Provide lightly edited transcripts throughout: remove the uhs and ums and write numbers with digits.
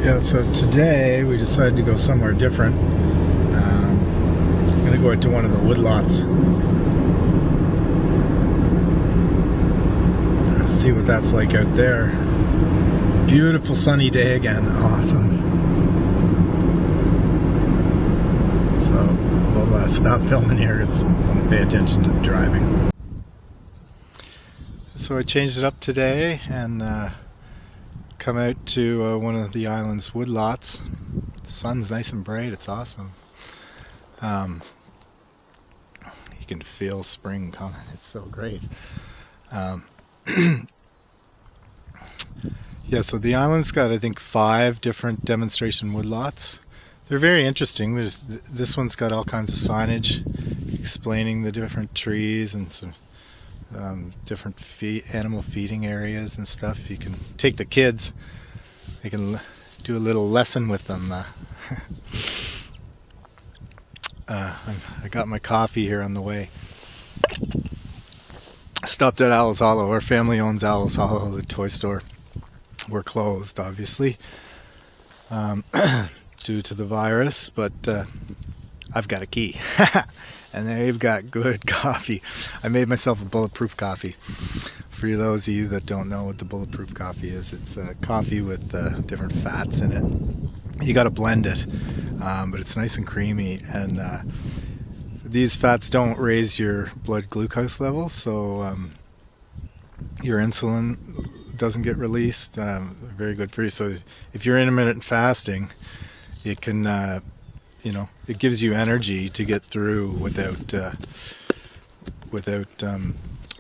Yeah, so today we decided to go somewhere different. I'm going to go out to one of the woodlots. See what that's like out there. Beautiful sunny day again. Awesome. So we'll stop filming here because I want to pay attention to the driving. So I changed it up today and come out to one of the island's woodlots. The sun's nice and bright. It's awesome. You can feel spring coming. It's so great. Yeah, so the island's got, I think, 5 different demonstration woodlots. They're very interesting. This one's got all kinds of signage explaining the different trees and some different animal feeding areas and stuff. You can take the kids. They can do a little lesson with them. I got my coffee here on the way. Stopped at Owl's Hollow. Our family owns Owl's Hollow, the toy store. We're closed, obviously, due to the virus, but I've got a key. And they've got good coffee. I made myself a bulletproof coffee. For those of you that don't know what the bulletproof coffee is, it's coffee with different fats in it. You got to blend it, but it's nice and creamy, and these fats don't raise your blood glucose levels, so your insulin doesn't get released. Very good for you. So if you're intermittent fasting, it can it gives you energy to get through without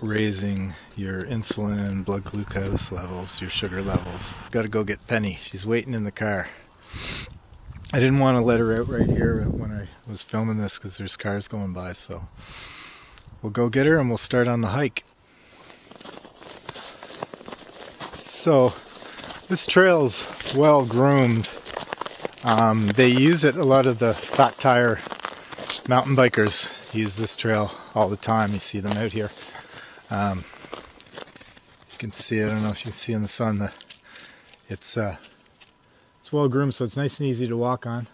raising your insulin, blood glucose levels, your sugar levels. Got to go get Penny. She's waiting in the car. I didn't want to let her out right here when I was filming this because there's cars going by, so we'll go get her and we'll start on the hike. So this trail's well groomed. They use it, a lot of the fat tire mountain bikers use this trail all the time. You see them out here. You can see, I don't know if you can see in the sun, that it's well groomed, so it's nice and easy to walk on.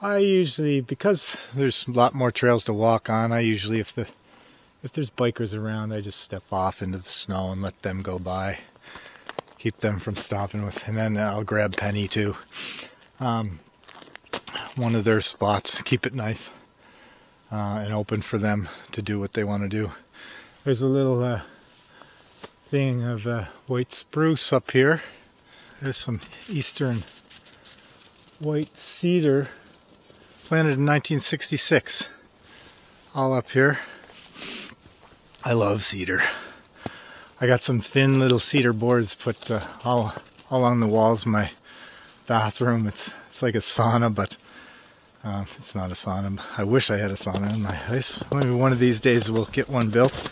I usually, because there's a lot more trails to walk on, I usually, if there's bikers around, I just step off into the snow and let them go by. Keep them from stopping with, and then I'll grab Penny too. One of their spots, keep it nice and open for them to do what they want to do. There's a little thing of white spruce up here. There's some eastern white cedar planted in 1966, all up here. I love cedar. I got some thin little cedar boards put all along the walls of my bathroom. It's like a sauna, but it's not a sauna. I wish I had a sauna in my house. Maybe one of these days we'll get one built.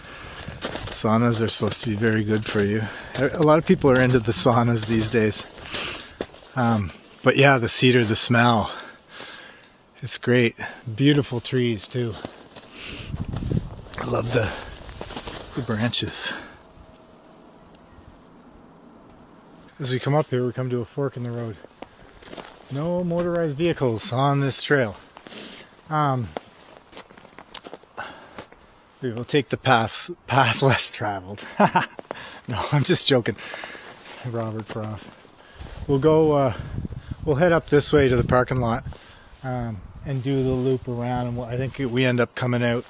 Saunas are supposed to be very good for you. A lot of people are into the saunas these days. But yeah, the cedar, the smell, it's great. Beautiful trees too. I love the branches. As we come up here, we come to a fork in the road. No motorized vehicles on this trail. We will take the path less traveled. No, I'm just joking. Robert Frost. We'll go, we'll head up this way to the parking lot and do the loop around, and I think we end up coming out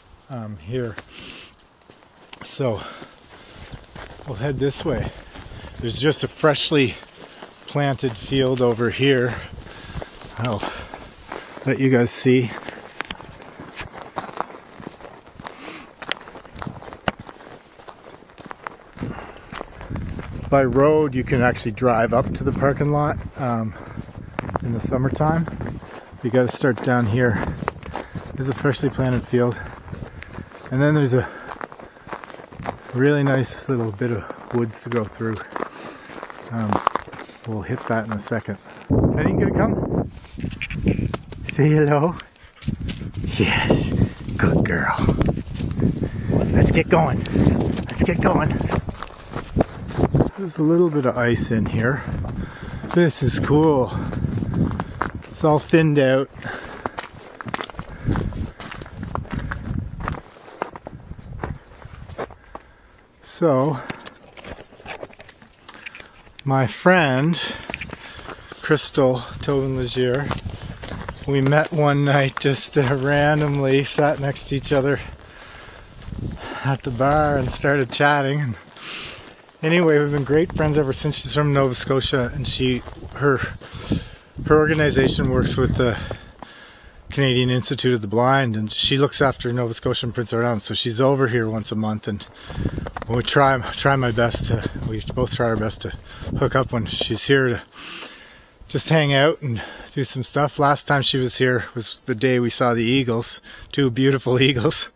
here. So we'll head this way. There's just a freshly planted field over here. I'll let you guys see. By road, you can actually drive up to the parking lot in the summertime. You got to start down here. There's a freshly planted field, and then there's a really nice little bit of woods to go through. We'll hit that in a second. Penny, gonna come? Say hello. Yes, good girl. Let's get going. Let's get going. There's a little bit of ice in here. This is cool. It's all thinned out. So, my friend, Crystal Tobin-Legier, we met one night just randomly, sat next to each other at the bar and started chatting. And anyway, we've been great friends ever since. She's from Nova Scotia, and her organization works with the Canadian Institute of the Blind, and she looks after Nova Scotia and Prince Edward Island. So she's over here once a month, and we try my best to. We both try our best to hook up when she's here to just hang out and do some stuff. Last time she was here was the day we saw the eagles, 2 beautiful eagles.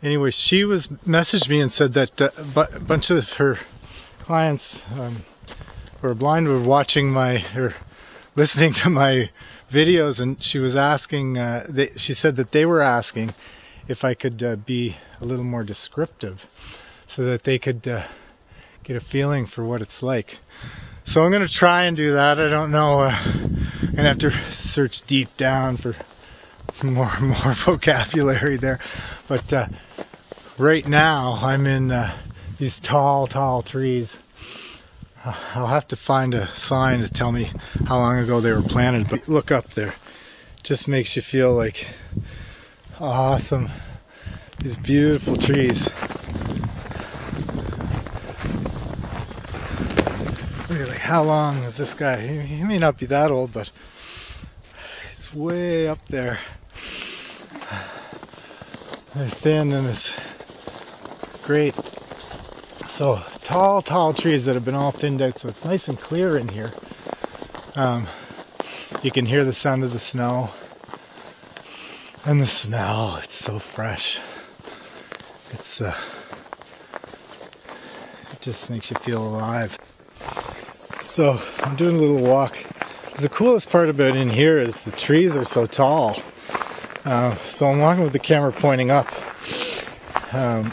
Anyway, she messaged me and said that a bunch of her clients who are blind were watching or listening to my videos, and she was asking. She said that they were asking if I could be a little more descriptive, so that they could get a feeling for what it's like. So I'm going to try and do that. I don't know. I'm going to have to search deep down for more vocabulary there, but right now I'm in these tall trees. I'll have to find a sign to tell me how long ago they were planted, but look up there. It just makes you feel like awesome. These beautiful trees. Look at, like, how long is this guy? He may not be that old, but he's way up there. They're thin and it's great. So tall trees that have been all thinned out, so it's nice and clear in here. You can hear the sound of the snow and the smell. It's so fresh. It just makes you feel alive. So I'm doing a little walk. The coolest part about in here is the trees are so tall. So I'm walking with the camera pointing up,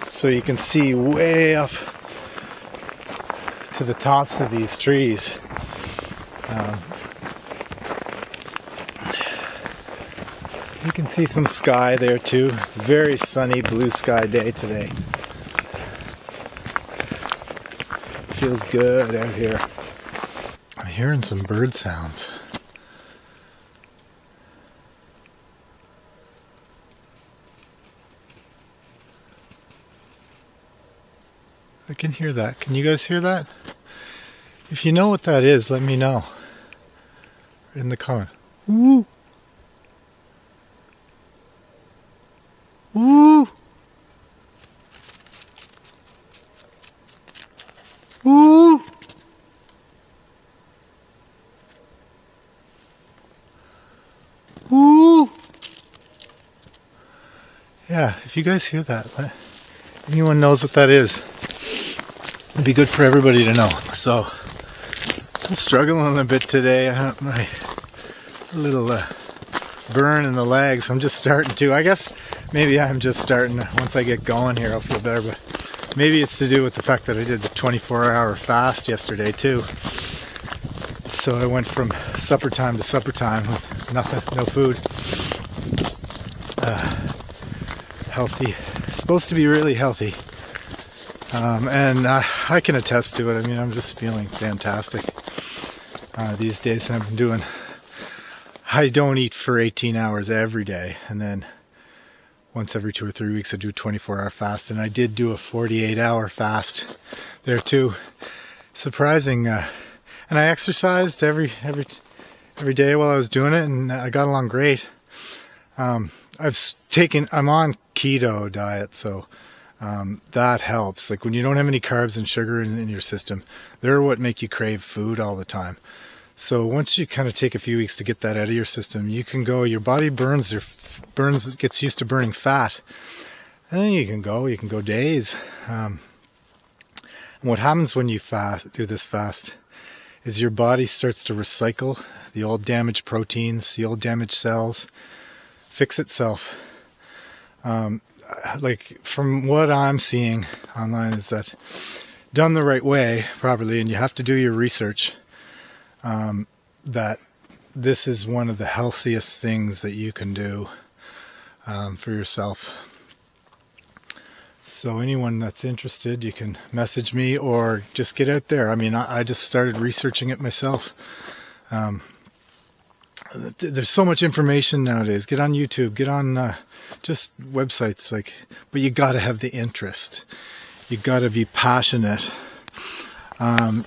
so you can see way up to the tops of these trees. You can see some sky there too. It's a very sunny blue sky day today. Feels good out here. I'm hearing some bird sounds. I can hear that. Can you guys hear that? If you know what that is, let me know in the comment. Woo! Woo! Woo! Woo! Yeah, if you guys hear that, anyone knows what that is, it'd be good for everybody to know. So I'm struggling a bit today. I have my little burn in the legs. I'm just starting to. I guess maybe I'm just starting. Once I get going here, I'll feel better. But maybe it's to do with the fact that I did the 24-hour fast yesterday too. So I went from supper time to supper time with nothing, no food. Healthy. It's supposed to be really healthy. And I can attest to it. I mean, I'm just feeling fantastic these days. And I've been doing, I don't eat for 18 hours every day. And then once every 2 or 3 weeks, I do a 24-hour fast. And I did do a 48-hour fast there too. Surprising. And I exercised every day while I was doing it. And I got along great. I'm on keto diet, so that helps. Like when you don't have any carbs and sugar in your system, they're what make you crave food all the time. So once you kind of take a few weeks to get that out of your system, you can go, your body gets used to burning fat, and then you can go days. And what happens when you do this fast is your body starts to recycle the old damaged proteins, the old damaged cells, fix itself. Like from what I'm seeing online is that done the right way, properly, and you have to do your research, that this is one of the healthiest things that you can do for yourself. So anyone that's interested, you can message me or just get out there. I mean, I just started researching it myself. There's so much information nowadays. Get on YouTube, get on just websites, like, but you got to have the interest. You got to be passionate.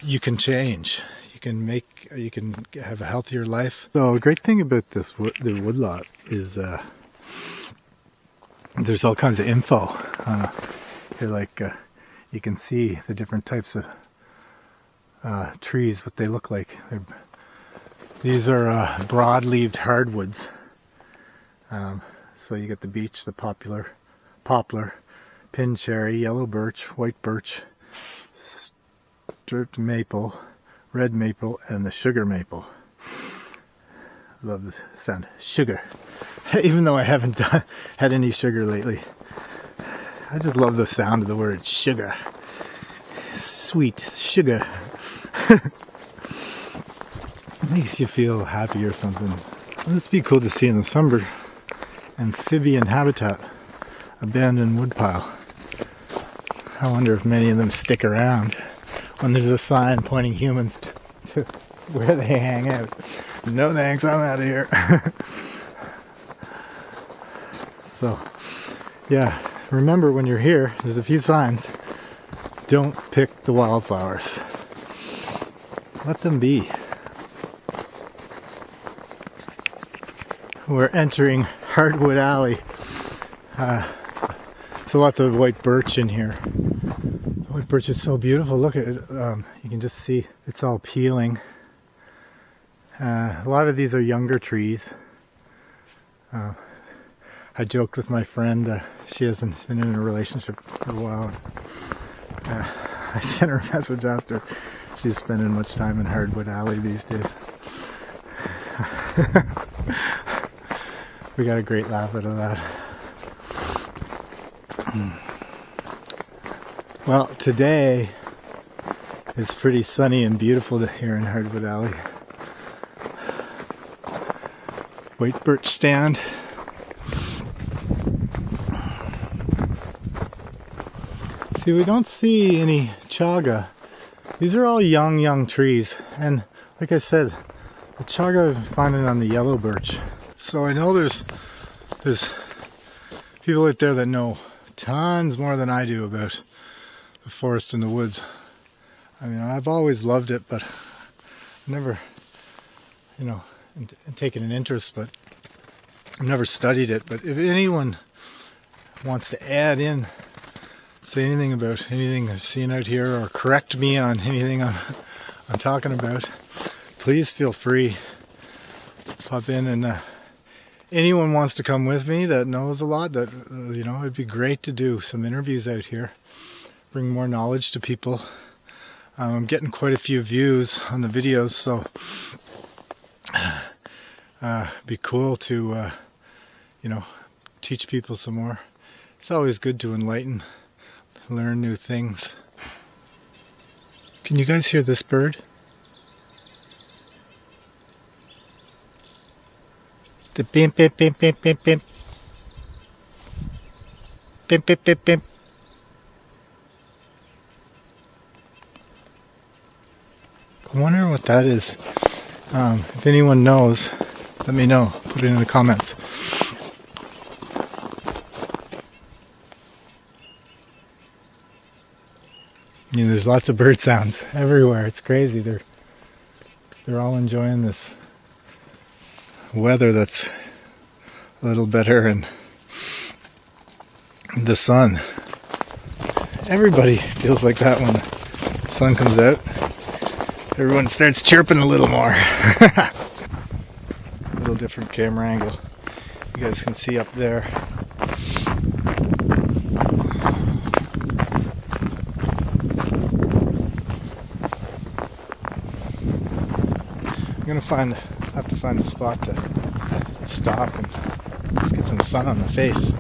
You can change. You can have a healthier life. So a great thing about the woodlot is there's all kinds of info here. Like you can see the different types of trees, what they look like. These are broad-leaved hardwoods. So you get the beech, the poplar, pin cherry, yellow birch, white birch, stripped maple, red maple, and the sugar maple. Love the sound, sugar. Even though I haven't had any sugar lately. I just love the sound of the word sugar. Sweet sugar. It makes you feel happy or something. This would be cool to see in the summer. Amphibian habitat, abandoned woodpile. I wonder if many of them stick around when there's a sign pointing humans to where they hang out. No thanks, I'm out of here. So, yeah, remember when you're here, there's a few signs. Don't pick the wildflowers. Let them be. We're entering Hardwood Alley. So lots of white birch in here. The white birch is so beautiful. Look at it. You can just see it's all peeling. A lot of these are younger trees. I joked with my friend, she hasn't been in a relationship for a while. I sent her a message, asked her if she's spending much time in Hardwood Alley these days. We got a great laugh out of that. Well, today it's pretty sunny and beautiful here in Hardwood Alley. White birch stand. See, we don't see any chaga. These are all young trees, and like I said, the chaga is finding on the yellow birch. So I know there's people out there that know tons more than I do about the forest and the woods. I mean, I've always loved it, but never, taken an interest, but I've never studied it. But if anyone wants to add in, say anything about anything I've seen out here, or correct me on anything I'm talking about, please feel free. Pop in, and anyone wants to come with me that knows a lot, that it'd be great to do some interviews out here, bring more knowledge to people. I'm getting quite a few views on the videos, so it'd be cool to teach people some more. It's always good to enlighten, learn new things. Can you guys hear this bird? The bimp, bimp, bimp, bimp, bimp, bimp. Bimp, bimp, bimp, bimp. I'm wondering what that is. If anyone knows, let me know. Put it in the comments. There's lots of bird sounds everywhere. It's crazy. They're all enjoying this weather that's a little better, and the sun. Everybody feels like that when the sun comes out. Everyone starts chirping a little more. A little different camera angle. You guys can see up there. I'm gonna have to find a spot to stop and just get some sun on the face.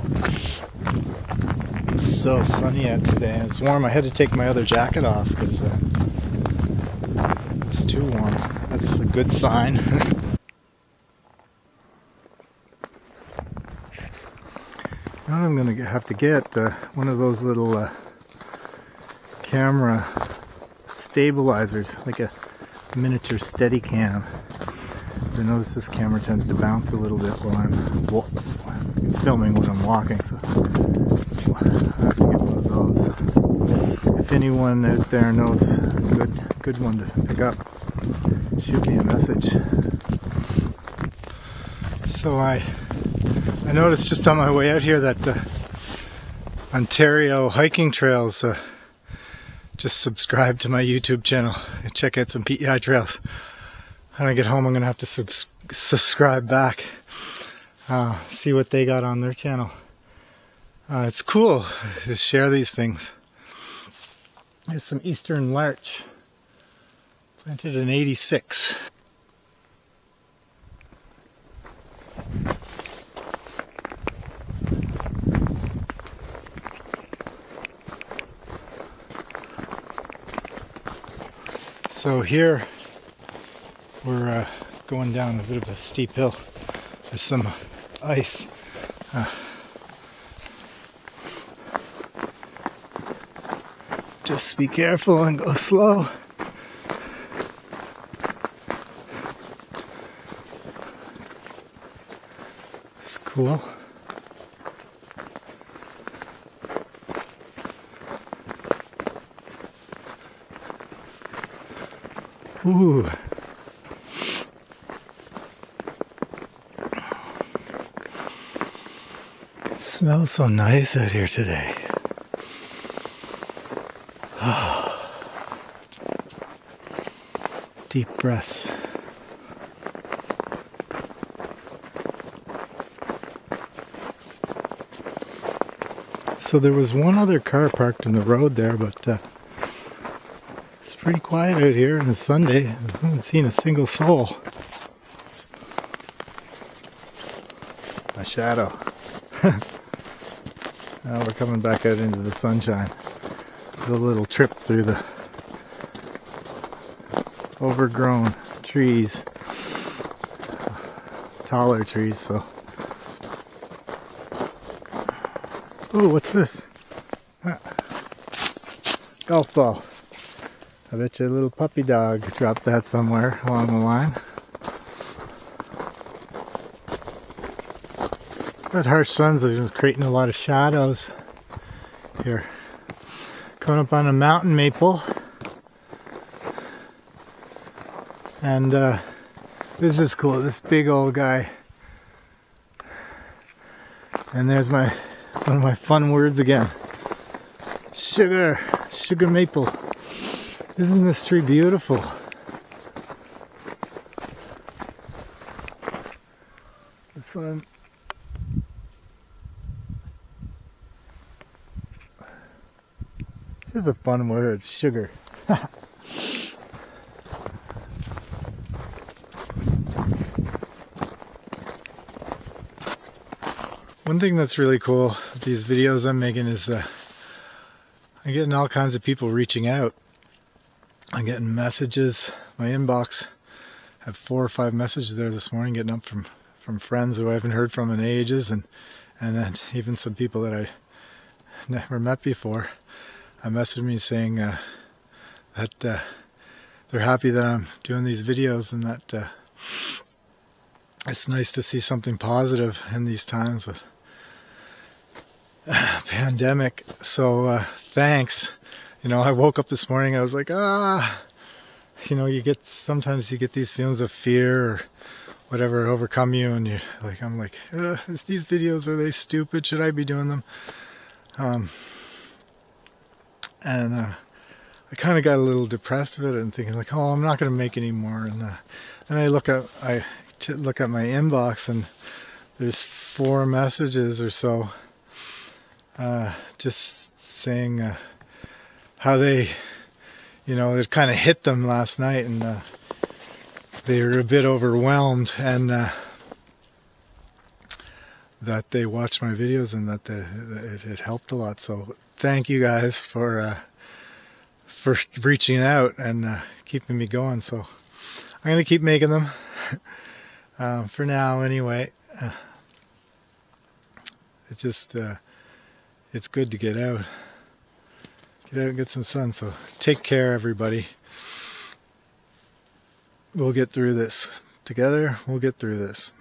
It's so sunny out today, and it's warm. I had to take my other jacket off because it's too warm. That's a good sign. Now I'm going to have to get one of those little camera stabilizers, like a miniature Steadicam. So I notice this camera tends to bounce a little bit while I'm filming when I'm walking, so I have to get one of those. If anyone out there knows a good one to pick up, shoot me a message. So I noticed just on my way out here that Ontario Hiking Trails just subscribed to my YouTube channel. Check out some PEI trails. When I get home, I'm gonna have to subscribe back, see what they got on their channel. It's cool to share these things. There's some eastern larch, planted in '86. So here we're going down a bit of a steep hill. There's some ice. Just be careful and go slow. It's cool. Ooh. It smells so nice out here today. Deep breaths. So there was one other car parked in the road there, but it's pretty quiet out here on a Sunday. I haven't seen a single soul. My shadow. Now we're coming back out into the sunshine. A little trip through the overgrown trees, taller trees. So, oh, what's this? Golf ball. I bet you a little puppy dog dropped that somewhere along the line. That harsh sun's creating a lot of shadows here. Coming up on a mountain maple. And this is cool, this big old guy. And there's one of my fun words again. Sugar maple. Isn't this tree beautiful? This one. This is a fun word, sugar. One thing that's really cool with these videos I'm making is I'm getting all kinds of people reaching out. I'm getting messages. My inbox, I have 4 or 5 messages there this morning getting up from friends who I haven't heard from in ages, and then even some people that I never met before. Messaged me saying that they're happy that I'm doing these videos, and that it's nice to see something positive in these times with pandemic. So thanks. You know, I woke up this morning, I was like, you know, sometimes you get these feelings of fear or whatever overcome you, and I'm like, these videos, are they stupid? Should I be doing them? And I kind of got a little depressed with it and thinking like, oh, I'm not going to make any more. And I look at my inbox, and there's 4 messages or so, just saying how they, you know, it kind of hit them last night, and they were a bit overwhelmed, and that they watched my videos and that it helped a lot. So thank you guys for reaching out and keeping me going. So I'm going to keep making them for now anyway. It's just it's good to get out and get some sun. So take care, everybody. We'll get through this together. We'll get through this.